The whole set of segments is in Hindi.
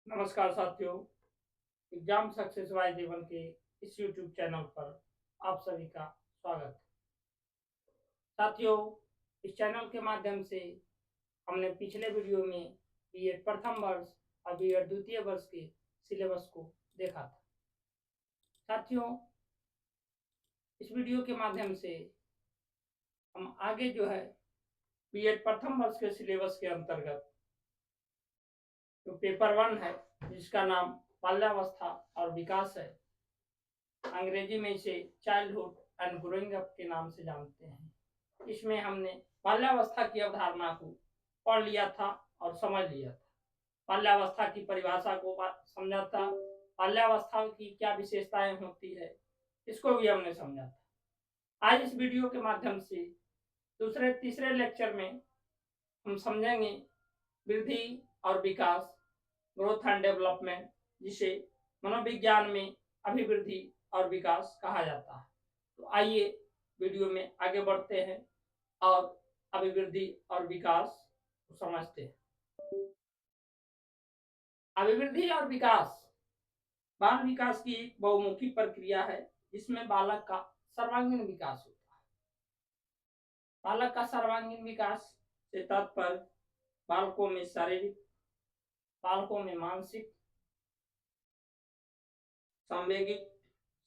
नमस्कार साथियों। एग्जाम सक्सेस वाइज जीवन के इस यूट्यूब चैनल पर आप सभी का स्वागत है। साथियों, इस चैनल के माध्यम से हमने पिछले वीडियो में बीएड प्रथम वर्ष और बीएड द्वितीय वर्ष के सिलेबस को देखा था। साथियों, इस वीडियो के माध्यम से हम आगे जो है बीएड प्रथम वर्ष के सिलेबस के अंतर्गत जो पेपर 1 है, जिसका नाम बाल्यावस्था और विकास है, अंग्रेजी में इसे चाइल्डहुड एंड ग्रोइंग अप के नाम से जानते हैं। इसमें हमने बाल्यावस्था की अवधारणा को पढ़ लिया था और समझ लिया था। बाल्यावस्था की परिभाषा को समझा था। बाल्यावस्था की क्या विशेषताएं होती है, इसको भी हमने समझा था। आज इस वीडियो के माध्यम से दूसरे तीसरे लेक्चर में हम समझेंगे वृद्धि और विकास, ग्रोथ एंड डेवलपमेंट, जिसे मनोविज्ञान में अभिवृद्धि और विकास कहा जाता है। तो आइए वीडियो में आगे बढ़ते हैं और अभिवृद्धि और विकास को समझते हैं। अभिवृद्धि और विकास बाल विकास की एक बहुमुखी प्रक्रिया है, जिसमें बालक का सर्वांगीण विकास होता है। बालक का सर्वांगीण विकास से तात्पर्य बालकों में शारीरिक, बालकों में मानसिक, सांवेगिक,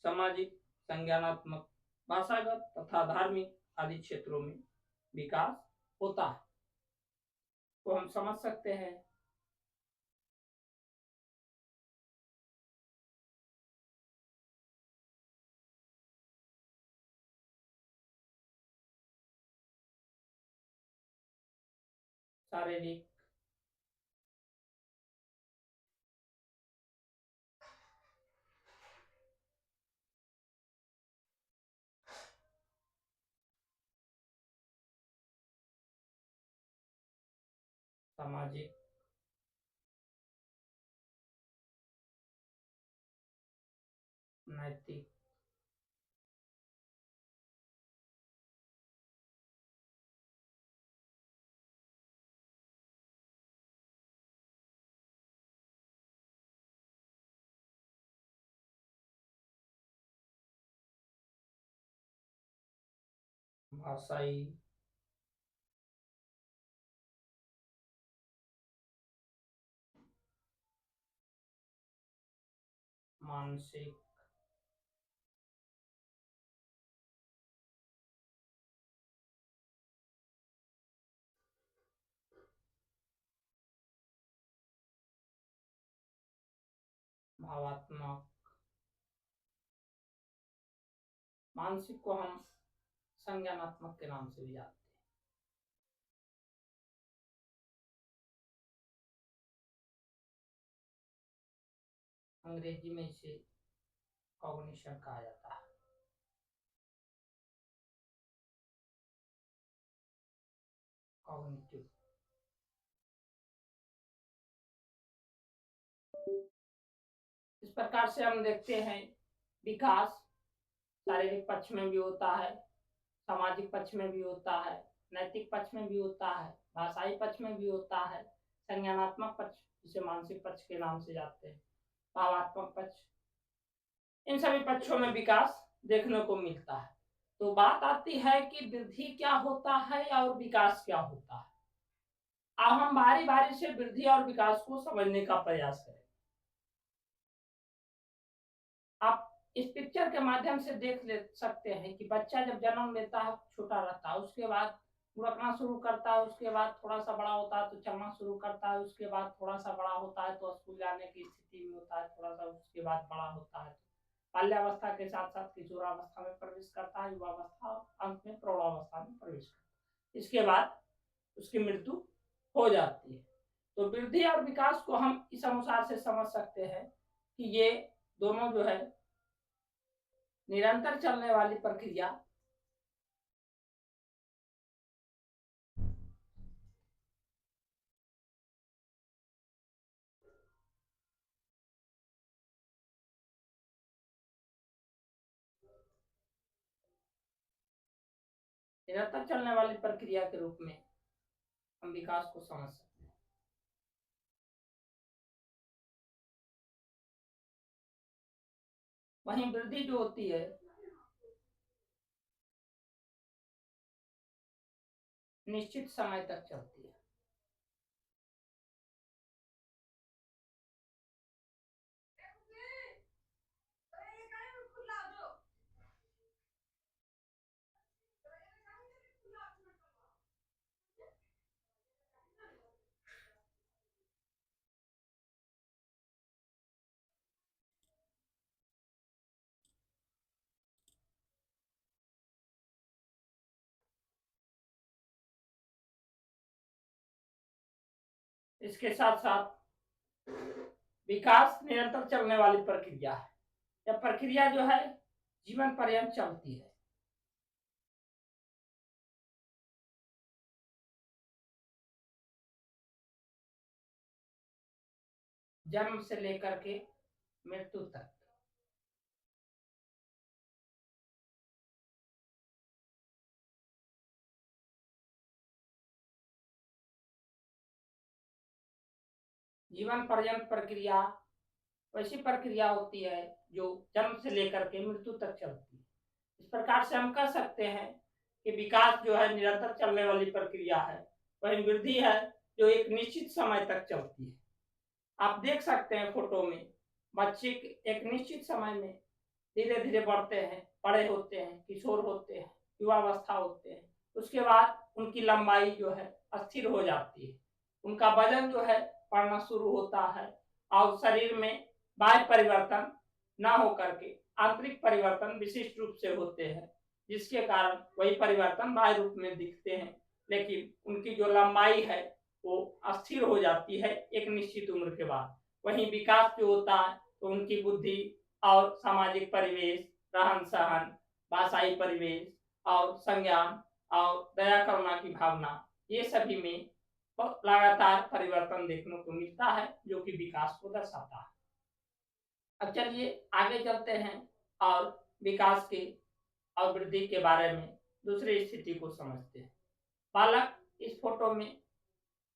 सामाजिक, संज्ञानात्मक, भाषागत तथा धार्मिक आदि क्षेत्रों में विकास होता है। तो हम समझ सकते हैं शारीरिक, सामाजिक, नैतिक, भाषाई, मानसिक, भावात्मक। मानसिक को हम संज्ञानात्मक के नाम से भी जानते हैं। अंग्रेजी में इसे कॉग्निशन कहा जाता है। कॉग्निटिव। इस प्रकार से हम देखते हैं विकास शारीरिक पक्ष में भी होता है, सामाजिक पक्ष में भी होता है, नैतिक पक्ष में भी होता है, भाषाई पक्ष में भी होता है, संज्ञानात्मक पक्ष जिसे मानसिक पक्ष के नाम से जानते हैं, भावात्मक पक्ष, इन सभी पक्षों में विकास देखने को मिलता है। तो बात आती है कि वृद्धि क्या होता है और विकास क्या होता है। अब हम बारी बारी से वृद्धि और विकास को समझने का प्रयास करें। आप इस पिक्चर के माध्यम से देख ले सकते हैं कि बच्चा जब जन्म लेता है, छोटा रहता है, उसके बाद लुढ़कना शुरू करता है, उसके बाद थोड़ा सा बड़ा होता है तो चलना शुरू करता है, उसके बाद थोड़ा सा बड़ा होता है तो स्कूल जाने की स्थिति में होता है, थोड़ा सा उसके बाद बड़ा होता है तो बाल्यावस्था के साथ साथ किशोरावस्था में प्रवेश करता है, युवावस्था, अंत में प्रौढ़ावस्था में प्रवेश करता है। इसके बाद उसकी मृत्यु हो जाती है। तो वृद्धि और विकास को हम इस अनुसार से समझ सकते हैं कि ये दोनों जो है निरंतर चलने वाली प्रक्रिया निरंतर चलने वाली प्रक्रिया के रूप में हम विकास को समझ सकते हैं। वहीं वृद्धि जो होती है निश्चित समय तक चलती है। इसके साथ साथ विकास निरंतर चलने वाली प्रक्रिया है। यह प्रक्रिया जो है जीवन पर्यंत चलती है। जन्म से लेकर के मृत्यु तक। जीवन पर्यंत प्रक्रिया वैसी प्रक्रिया होती है जो जन्म से लेकर के मृत्यु तक चलती है। इस प्रकार से हम कह सकते हैं कि विकास जो है निरंतर चलने वाली प्रक्रिया है, वही वृद्धि है जो एक निश्चित समय तक चलती है। आप देख सकते हैं फोटो में बच्चे एक निश्चित समय में धीरे धीरे बढ़ते हैं, बड़े होते हैं, किशोर होते हैं, युवावस्था होते हैं। उसके बाद उनकी लंबाई जो है अस्थिर हो जाती है, उनका वजन जो है बढ़ना शुरू होता है और शरीर में बाह्य परिवर्तन ना होकर के आंतरिक परिवर्तन विशिष्ट रूप से होते हैं, जिसके कारण वही परिवर्तन बाह्य रूप में दिखते हैं, लेकिन उनकी जो लंबाई है वो अस्थिर हो जाती है एक निश्चित उम्र के बाद। वहीं विकास जो होता है तो उनकी बुद्धि और सामाजिक परिवेश, रहन सहन, भाषाई परिवेश और संज्ञान और दया करुणा की भावना, ये सभी में लगातार परिवर्तन देखने को मिलता है जो कि विकास को दर्शाता है। अब चलिए आगे चलते हैं और विकास के और वृद्धि के बारे में दूसरी स्थिति को समझते हैं। बालक इस फोटो में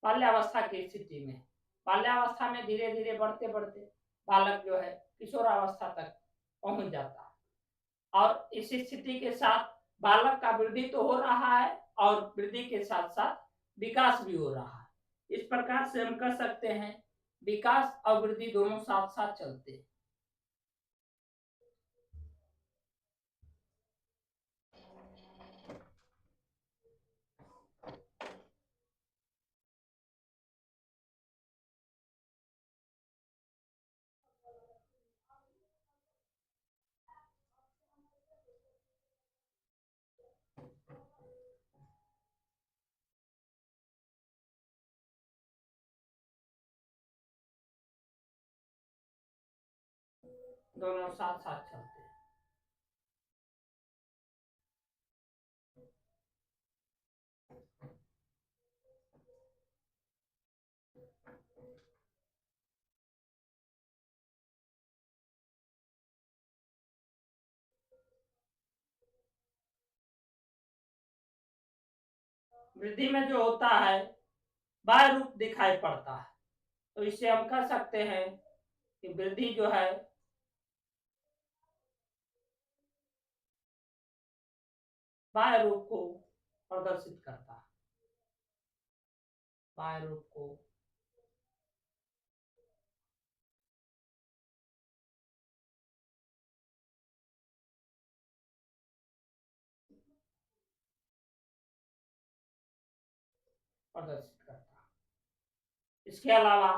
बाल्यावस्था की स्थिति में, बाल्यावस्था में धीरे धीरे बढ़ते बढ़ते बालक जो है किशोरावस्था तक पहुंच जाता है और इस स्थिति के साथ बालक का वृद्धि तो हो रहा है और वृद्धि के साथ साथ विकास भी हो रहा है। इस प्रकार से हम कह सकते हैं विकास और वृद्धि दोनों साथ साथ चलते हैं। दोनों साथ साथ चलते हैं। वृद्धि में जो होता है बाह्य रूप दिखाई पड़ता है, तो इससे हम कह सकते हैं कि वृद्धि जो है बाह्य रूप को प्रदर्शित करता है, बाह्य रूप को प्रदर्शित करता है। इसके अलावा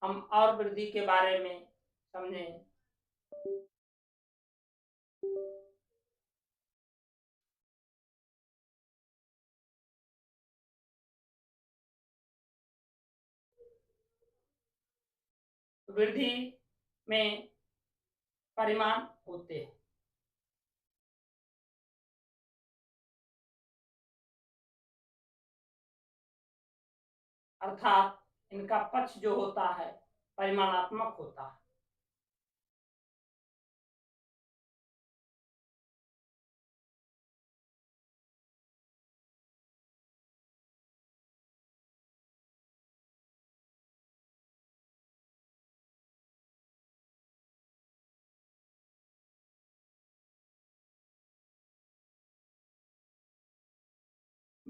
हम और वृद्धि के बारे में समझें। वृद्धि में परिमाण होते हैं, अर्थात इनका पक्ष जो होता है परिमाणात्मक होता है।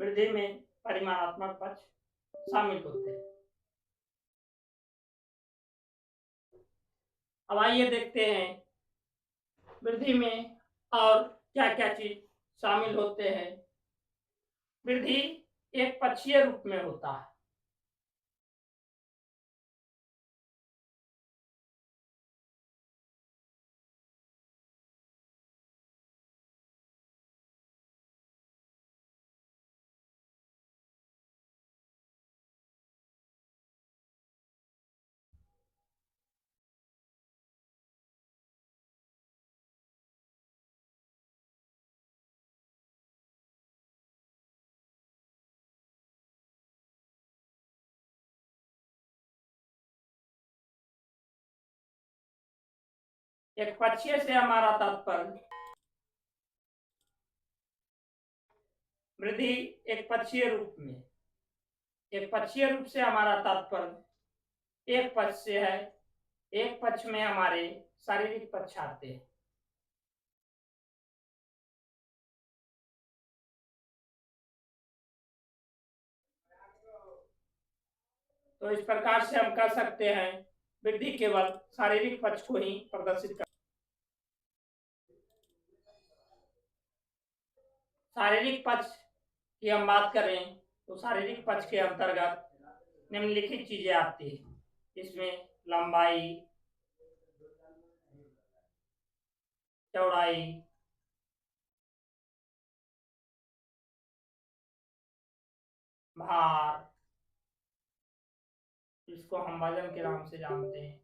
वृद्धि में परिमाणात्मक पक्ष शामिल होते हैं। अब आइए देखते हैं वृद्धि में और क्या क्या चीज शामिल होते हैं। वृद्धि एक पक्षीय रूप में होता है। एक पक्षीय से हमारा तात्पर्य वृद्धि एक पक्षीय रूप में, एक पक्षीय रूप से हमारा तात्पर्य एक पक्ष से है। एक पक्ष में हमारे शारीरिक पक्ष आते हैं। तो इस प्रकार से हम कह सकते हैं वृद्धि केवल शारीरिक पक्ष को ही प्रदर्शित कर। शारीरिक पक्ष की हम बात करें तो शारीरिक पक्ष के अंतर्गत निम्नलिखित चीजें आती है। इसमें लंबाई, चौड़ाई, भार, जिसको हम वजन के नाम से जानते हैं,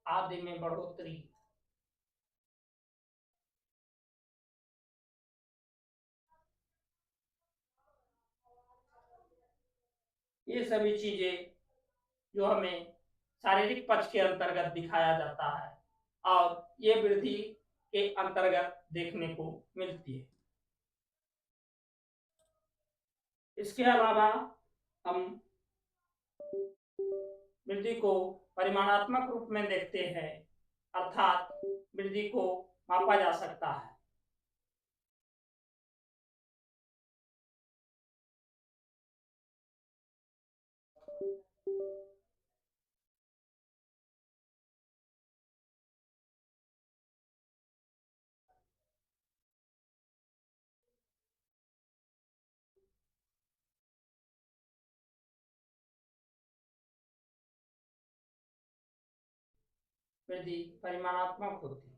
आदि में बढ़ोतरी। ये सभी चीजें जो हमें शारीरिक पक्ष के अंतर्गत दिखाया जाता है और ये वृद्धि के अंतर्गत देखने को मिलती है। इसके अलावा हम वृद्धि को परिमाणात्मक रूप में देखते हैं, अर्थात वृद्धि को मापा जा सकता है। वृद्धि परिमाणात्मक होती है।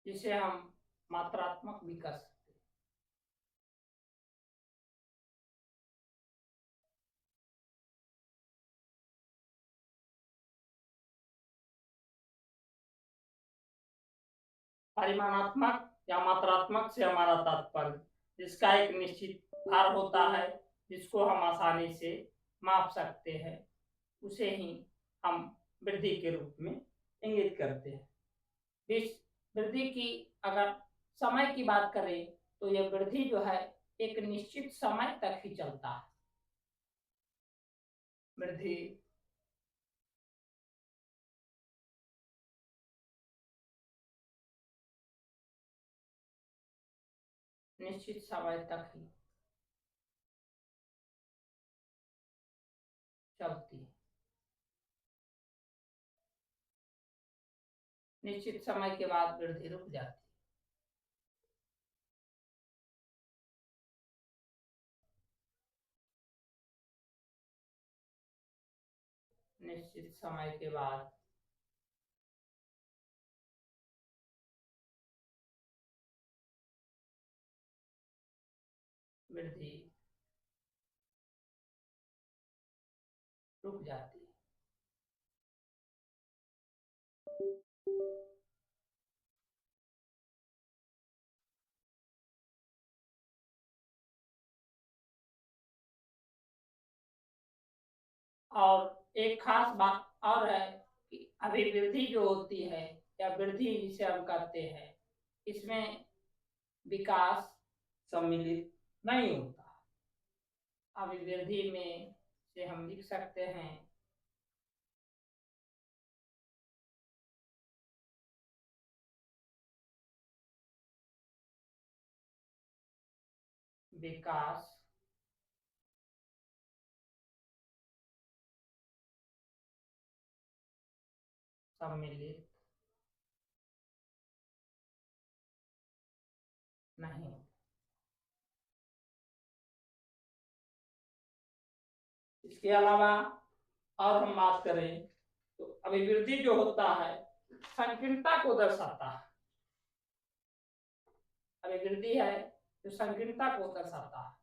जिसे हम मात्रात्मक भी कर सकते हैं। परिमाणात्मक या मात्रात्मक से हमारा तात्पर्य जिसका एक निश्चित भार होता है, जिसको हम आसानी से माप सकते हैं, उसे ही हम वृद्धि के रूप में इंगित करते हैं। इस वृद्धि की अगर समय की बात करें तो यह वृद्धि जो है एक निश्चित समय तक ही चलता है। वृद्धि निश्चित समय तक ही चलती है। निश्चित समय के बाद वृद्धि रुक जाती है। निश्चित समय के बाद वृद्धि रुक जाती है। और एक खास बात और है कि अभिवृद्धि जो होती है या वृद्धि जिसे हम कहते हैं, इसमें विकास सम्मिलित नहीं होता। अभिवृद्धि में से हम लिख सकते हैं विकास सम्मिलित नहीं। इसके अलावा और हम बात करें तो अभिवृद्धि जो होता है संकीर्णता को दर्शाता है। अभिवृद्धि है जो संकीर्णता को दर्शाता है।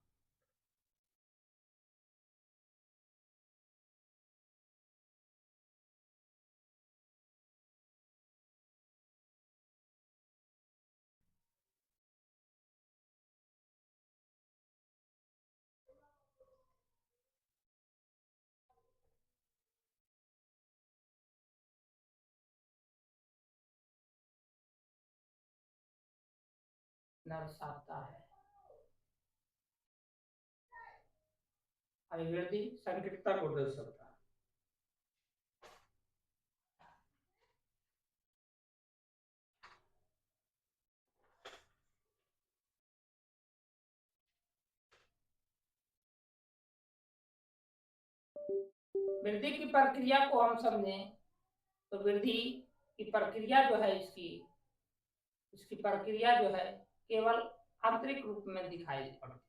दर्शाता है अभिवृद्धि संकीर्णता को दर्शाता है। वृद्धि की प्रक्रिया को हम समझें तो वृद्धि की प्रक्रिया जो है इसकी इसकी प्रक्रिया जो है केवल आंतरिक रूप में दिखाई पड़ती है।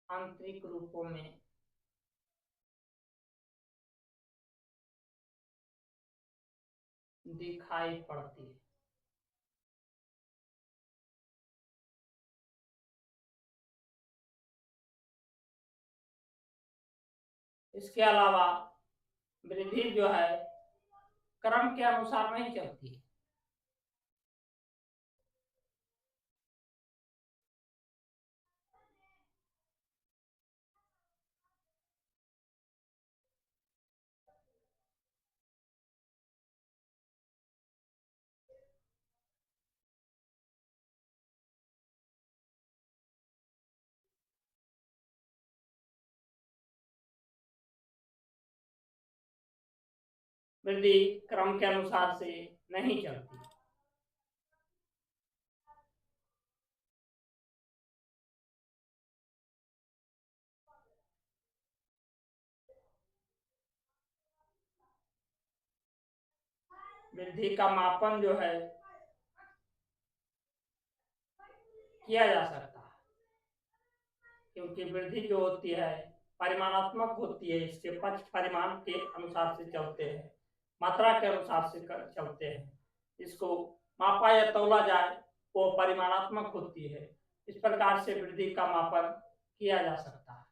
आंतरिक रूपों में दिखाई पड़ती है। इसके अलावा वृद्धि जो है क्रम के अनुसार नहीं चलती है। वृद्धि क्रम के अनुसार से नहीं चलती। वृद्धि का मापन जो है किया जा सकता है, क्योंकि वृद्धि जो होती है परिमाणात्मक होती है। इसके पक्ष परिमाण के अनुसार से चलते हैं, मात्रा के अनुसार से चलते हैं। इसको मापा या तौला जाए वो परिमाणात्मक होती है। इस प्रकार से वृद्धि का मापन किया जा सकता है।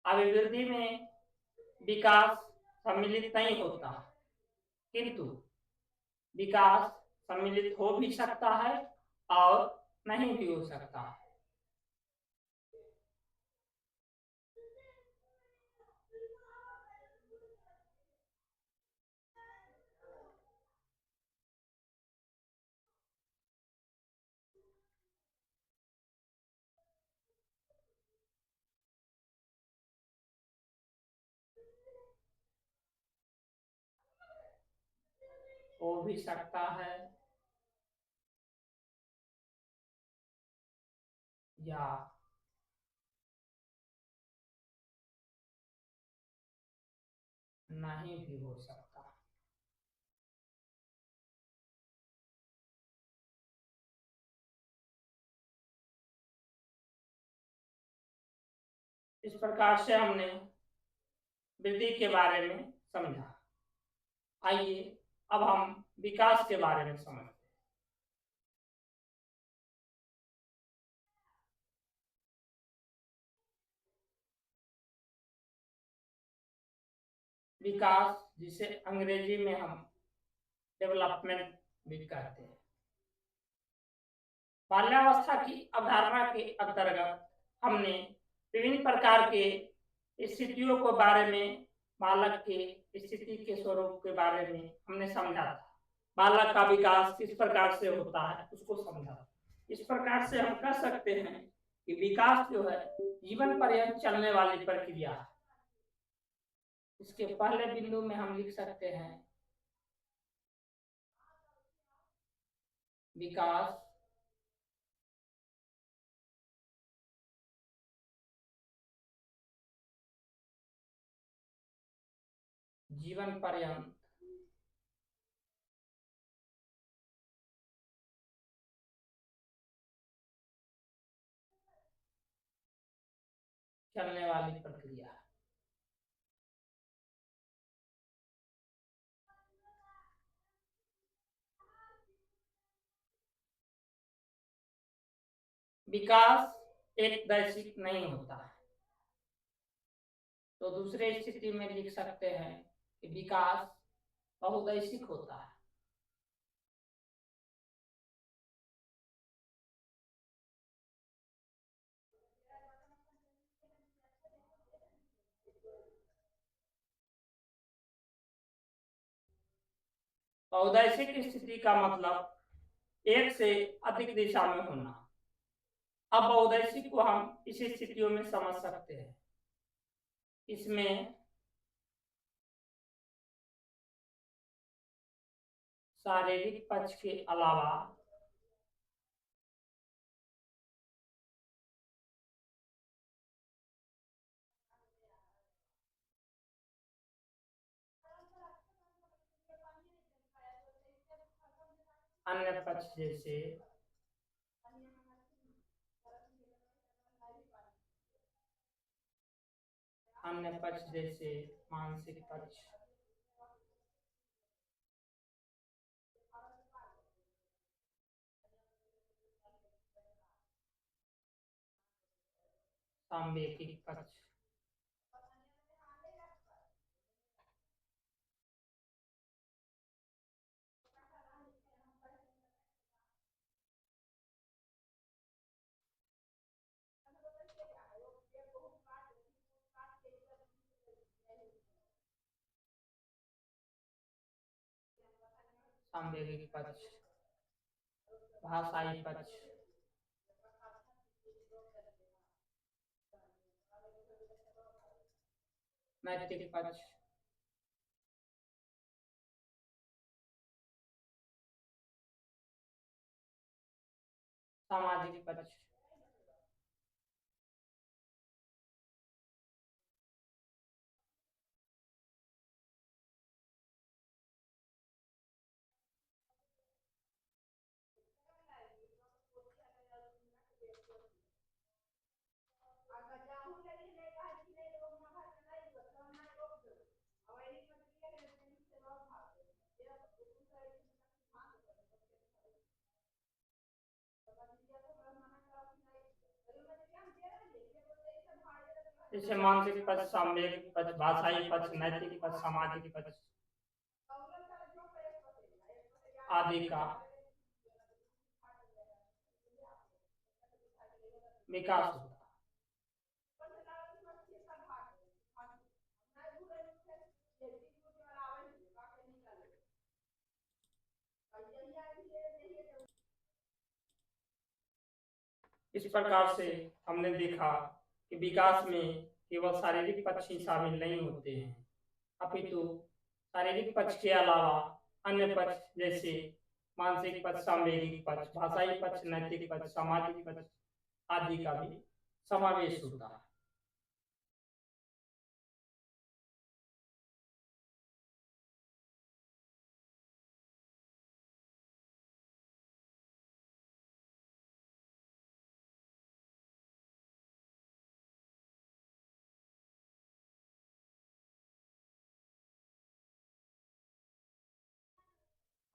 अभिवृद्धि में विकास सम्मिलित नहीं होता, किंतु विकास सम्मिलित हो भी सकता है और नहीं भी हो सकता है। हो भी सकता है या नहीं भी हो सकता। इस प्रकार से हमने वृद्धि के बारे में समझा। आइए अब हम विकास के बारे में समझते हैं। विकास, जिसे अंग्रेजी में हम डेवलपमेंट भी कहते हैं, बाल्यावस्था की अवधारणा के अंतर्गत हमने विभिन्न प्रकार के स्थितियों के बारे में, बालक के स्थिति के स्वरूप के बारे में हमने समझा था। बालक का विकास किस प्रकार से होता है उसको समझा। इस प्रकार से हम कह सकते हैं कि विकास जो है जीवन पर्यंत चलने वाली प्रक्रिया है। इसके पहले बिंदु में हम लिख सकते हैं विकास जीवन पर्यंत चलने वाली प्रक्रिया। विकास एक दैशिक नहीं होता है, तो दूसरे स्थिति में लिख सकते हैं कि विकास बहुदैशिक होता है। बहुदैशिक स्थिति का मतलब एक से अधिक दिशा में होना। अब बहुदैशिक को हम इस स्थितियों में समझ सकते हैं। इसमें शारीरिक पक्ष के अलावा अन्य पक्ष जैसे मानसिक पक्ष, सांवेगिक पक्ष, सांवेगिक पक्ष, भाषाई पक्ष, नैतिक पक्ष, सामाजिक पक्ष। जैसे मानसिक पक्ष, सांवेगिक पक्ष, भाषाई पक्ष, नैतिक पक्ष, सामाजिक पक्ष आदि का विकास होता है। इस प्रकार से हमने देखा कि विकास में केवल शारीरिक पक्ष ही शामिल नहीं होते हैं, अपितु शारीरिक पक्ष के अलावा अन्य पक्ष जैसे मानसिक पक्ष, सांवेगिक पक्ष, भाषाई पक्ष, नैतिक पक्ष, सामाजिक पक्ष आदि का भी समावेश होता है।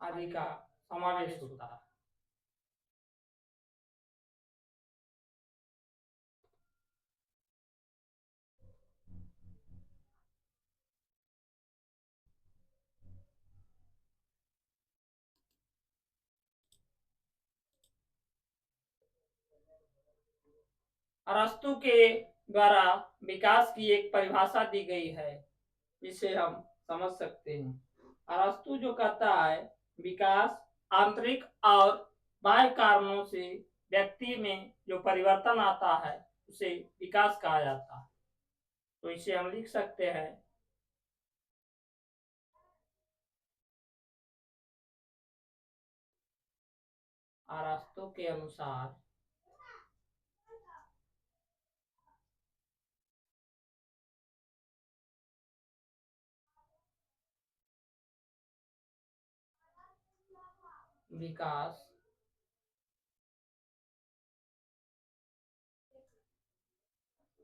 आदि का समावेश होता है। अरस्तु के द्वारा विकास की एक परिभाषा दी गई है जिसे हम समझ सकते हैं। अरस्तु जो कहता है, विकास आंतरिक और बाह्य कारणों से व्यक्ति में जो परिवर्तन आता है उसे विकास कहा जाता है। तो इसे हम लिख सकते हैं, अरस्तु के अनुसार विकास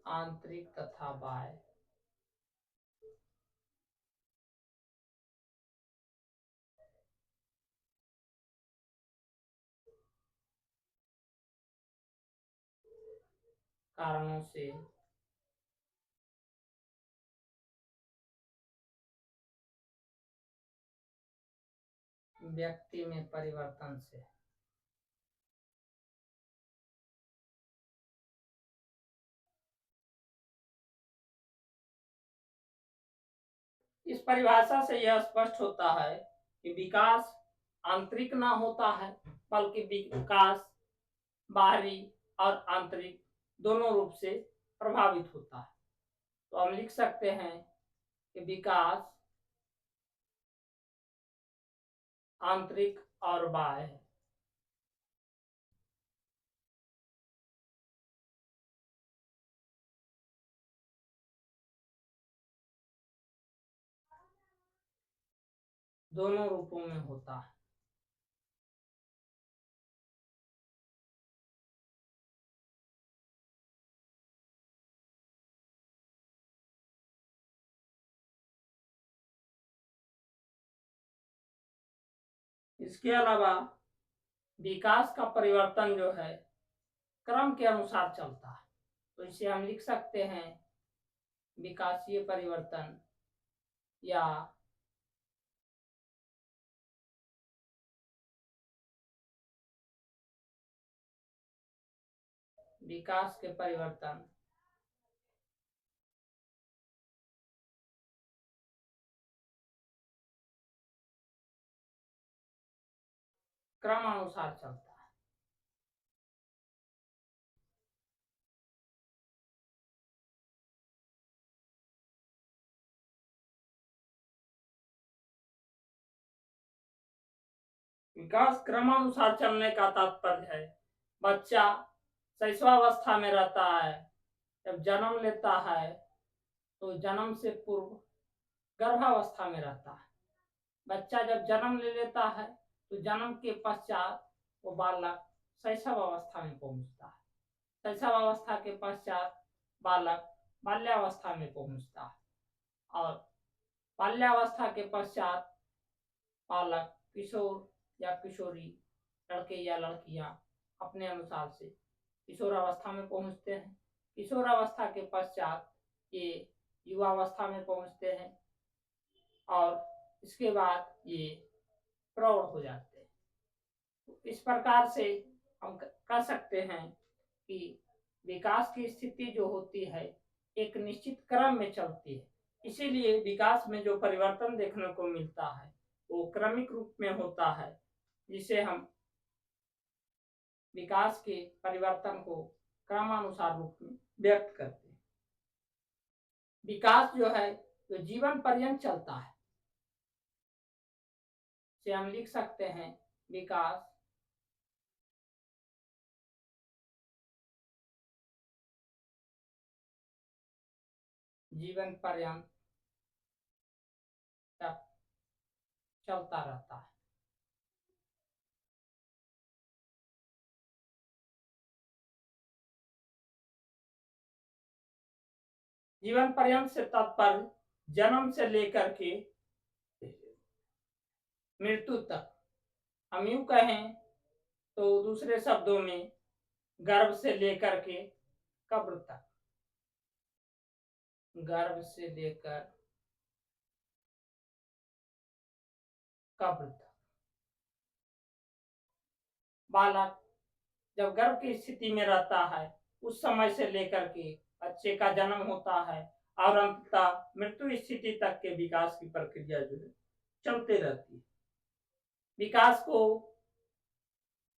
आंतरिक तथा बाह्य कारणों से व्यक्ति में परिवर्तन से इस परिभाषा से यह स्पष्ट होता है कि विकास आंतरिक ना होता है, बल्कि विकास बाहरी और आंतरिक दोनों रूप से प्रभावित होता है। तो हम लिख सकते हैं कि विकास आंतरिक और बाह्य है। दोनों रूपों में होता है। इसके अलावा विकास का परिवर्तन जो है क्रम के अनुसार चलता है। तो इसे हम लिख सकते हैं, विकासीय परिवर्तन या विकास के परिवर्तन क्रमानुसार चलता है। विकास क्रमानुसार चलने का तात्पर्य है, बच्चा शैशवावस्था में रहता है, जब जन्म लेता है तो जन्म से पूर्व गर्भावस्था में रहता है। बच्चा जब जन्म ले लेता है तो जन्म के पश्चात वो बालक शैशव अवस्था में पहुंचता है। शैशव अवस्था के पश्चात बालक बाल्यावस्था में पहुंचता है और बाल्यावस्था के पश्चात बालक किशोर या किशोरी, लड़के या लड़कियां अपने अनुसार से किशोर अवस्था में पहुंचते हैं। किशोर अवस्था के पश्चात ये युवावस्था में पहुंचते हैं और इसके बाद ये प्रौढ़ हो जाते हैं। तो इस प्रकार से हम कह सकते हैं कि विकास की स्थिति जो होती है एक निश्चित क्रम में चलती है। इसीलिए विकास में जो परिवर्तन देखने को मिलता है वो क्रमिक रूप में होता है, जिसे हम विकास के परिवर्तन को क्रमानुसार रूप में व्यक्त करते हैं। विकास जो है तो जीवन पर्यंत चलता है। से हम लिख सकते हैं, विकास जीवन पर्यंत चलता रहता है। जीवन पर्यंत से तात्पर्य जन्म से लेकर के मृत्यु तक हम यूं कहें तो दूसरे शब्दों में गर्भ से लेकर के कब्र तक, गर्भ से लेकर कब्र तक बालक जब गर्भ की स्थिति में रहता है उस समय से लेकर के बच्चे का जन्म होता है और अंततः मृत्यु स्थिति तक के विकास की प्रक्रिया जो है चलते रहती है। विकास को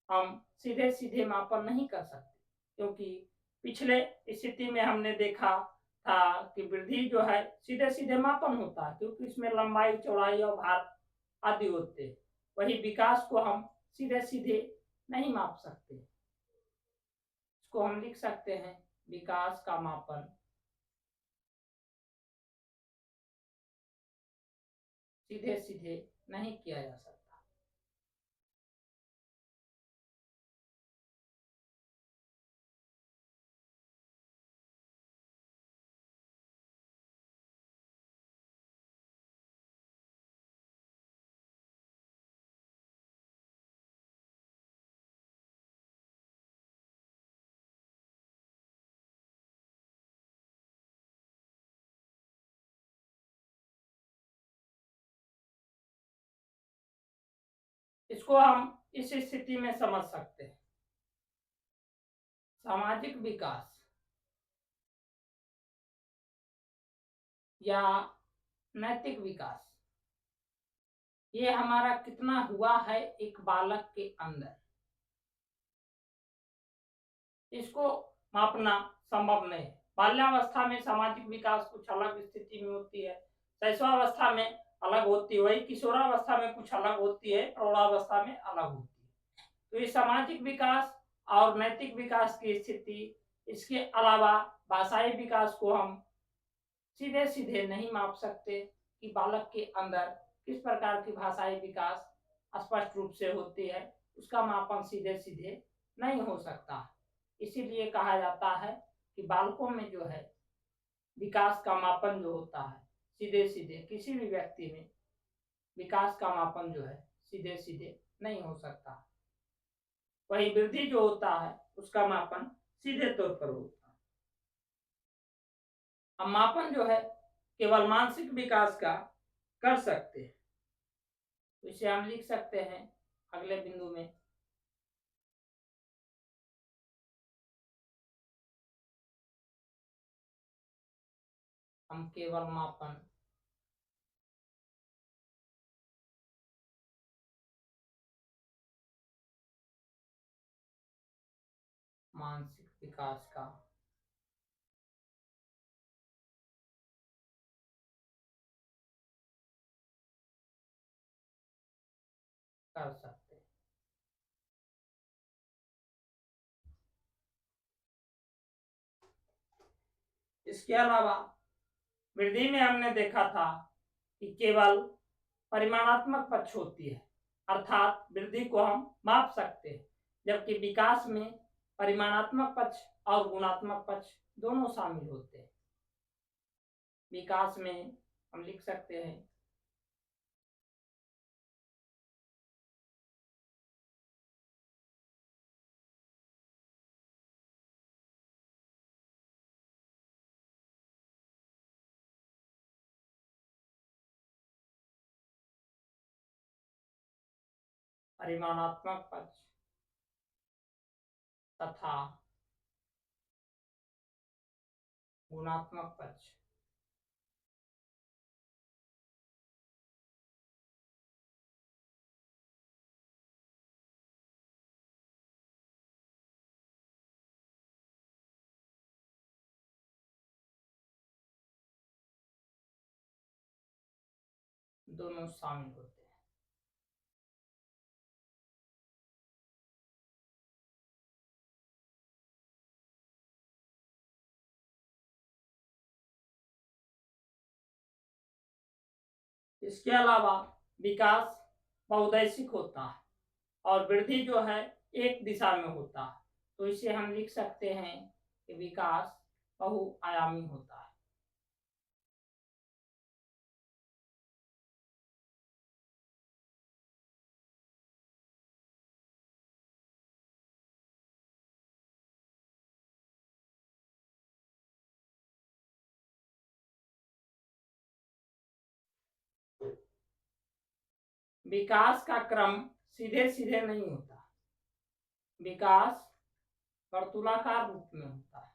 हम सीधे सीधे मापन नहीं कर सकते, क्योंकि पिछले स्थिति में हमने देखा था कि वृद्धि जो है सीधे सीधे मापन होता है, क्योंकि इसमें लंबाई चौड़ाई और भार आदि होते हैं। वही विकास को हम सीधे सीधे नहीं माप सकते। इसको हम लिख सकते हैं विकास का मापन सीधे सीधे नहीं किया जा सकता। इसको हम इस स्थिति में समझ सकते हैं। सामाजिक विकास या नैतिक विकास, ये हमारा कितना हुआ है एक बालक के अंदर, इसको मापना संभव नहीं है। बाल्यावस्था में सामाजिक विकास कुछ अलग स्थिति में होती है, शैशवावस्था में अलग होती है, वही किशोरावस्था में कुछ अलग होती है, प्रौढ़ावस्था में अलग होती है। तो ये सामाजिक विकास और नैतिक विकास की स्थिति, इसके अलावा भाषाई विकास को हम सीधे सीधे नहीं माप सकते कि बालक के अंदर किस प्रकार की भाषाई विकास स्पष्ट रूप से होती है, उसका मापन सीधे सीधे नहीं हो सकता। इसीलिए कहा जाता है कि बालकों में जो है विकास का मापन जो होता है सीधे सीधे, किसी भी व्यक्ति में विकास का मापन जो है सीधे सीधे नहीं हो सकता। वही वृद्धि जो होता है उसका मापन सीधे तौर पर होता है। हम मापन जो है केवल मानसिक विकास का कर सकते हैं, तो इसे हम लिख सकते हैं अगले बिंदु में, हम केवल मापन मानसिक विकास का कर सकते हैं। इसके अलावा वृद्धि में हमने देखा था कि केवल परिमाणात्मक पक्ष होती है, अर्थात वृद्धि को हम माप सकते हैं, जबकि विकास में परिमाणात्मक पक्ष और गुणात्मक पक्ष दोनों शामिल होते हैं। विकास में हम लिख सकते हैं परिमाणात्मक पक्ष तथा गुणात्मक पक्ष। दोनों शामिल होते हैं। इसके अलावा विकास बहुदैशिक होता है और वृद्धि जो है एक दिशा में होता है, तो इसे हम लिख सकते हैं कि विकास बहुआयामी होता है। विकास का क्रम सीधे सीधे नहीं होता, विकास वर्तुलाकार रूप में होता है।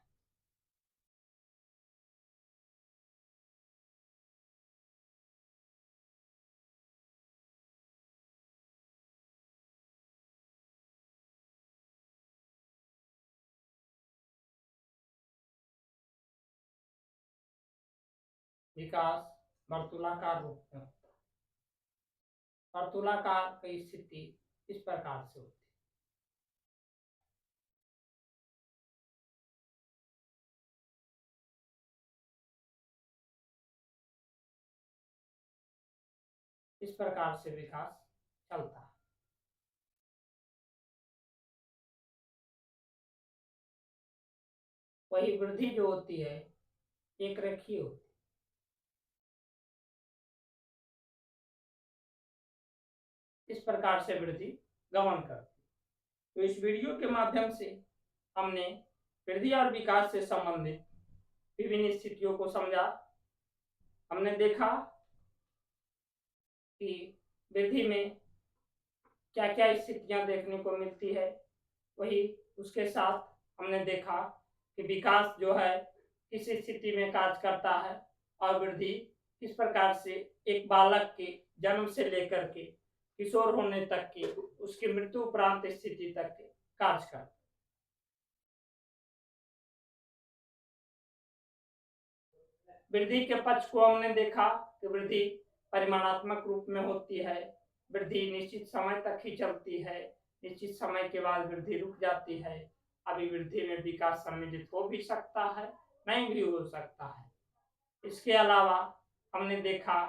विकास वर्तुलाकार रूप में होता है। वर्तुलाकार की स्थिति इस प्रकार से होती है। इस प्रकार से विकास चलता है। वही वृद्धि जो होती है एक रेखीय होती है। इस प्रकार से वृद्धि गमन करती है। तो इस वीडियो के माध्यम से हमने वृद्धि और विकास से संबंधित विभिन्न स्थितियों को समझा। हमने देखा कि वृद्धि में क्या क्या स्थितियां देखने को मिलती है, वही उसके साथ हमने देखा कि विकास जो है किस स्थिति में कार्य करता है और वृद्धि किस प्रकार से एक बालक के जन्म से लेकर के किशोर होने तक की उसकी मृत्यु उपरांत स्थिति तक कार्य करता है। वृद्धि के पक्ष को हमने देखा कि वृद्धि परिमाणात्मक रूप में होती है, वृद्धि निश्चित समय तक ही चलती है, निश्चित समय के बाद वृद्धि रुक जाती है। अभी वृद्धि में विकास सम्मिलित हो भी सकता है, नहीं भी हो सकता है। इसके अलावा हमने देखा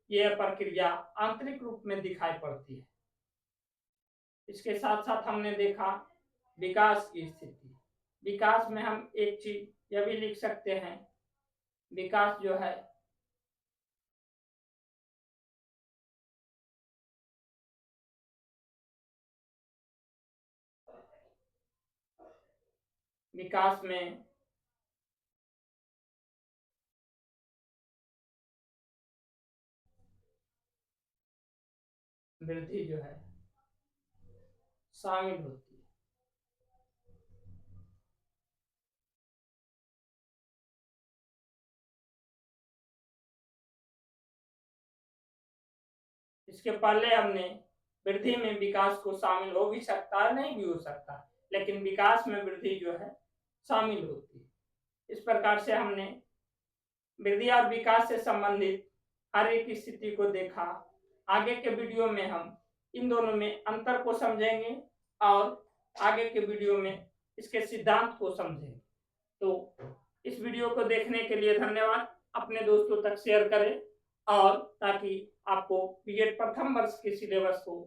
यह प्रक्रिया आंतरिक रूप में दिखाई पड़ती है। इसके साथ साथ हमने देखा विकास की स्थिति। विकास में हम एक चीज यह भी लिख सकते हैं, विकास जो है विकास में वृद्धि जो है शामिल होती है। इसके पहले हमने वृद्धि में विकास को शामिल हो भी सकता है, नहीं भी हो सकता, लेकिन विकास में वृद्धि जो है शामिल होती है। इस प्रकार से हमने वृद्धि और विकास से संबंधित हर एक स्थिति को देखा। आगे के वीडियो में हम इन दोनों में अंतर को समझेंगे और आगे के वीडियो में इसके सिद्धांत को समझेंगे। तो इस वीडियो को देखने के लिए धन्यवाद। अपने दोस्तों तक शेयर करें और ताकि आपको बीएड प्रथम वर्ष के सिलेबस को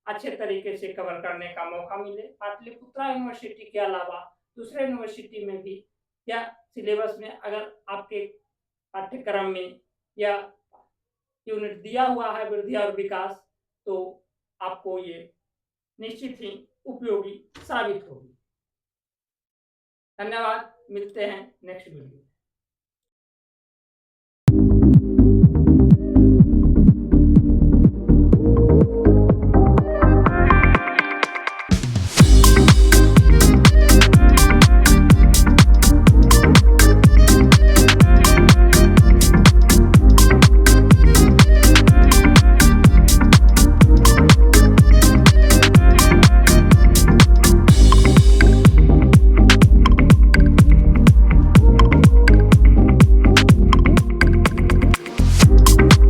अच्छे तरीके से कवर करने का मौका मिले। पाटलिपुत्रा यूनिवर्सिटी के अलावा दूसरे यूनिवर्सिटी में भी या सिलेबस में अगर आपके पाठ्यक्रम में या यूनिट दिया हुआ है वृद्धि और विकास, तो आपको ये निश्चित ही उपयोगी साबित होगी। धन्यवाद, मिलते हैं नेक्स्ट वीडियो।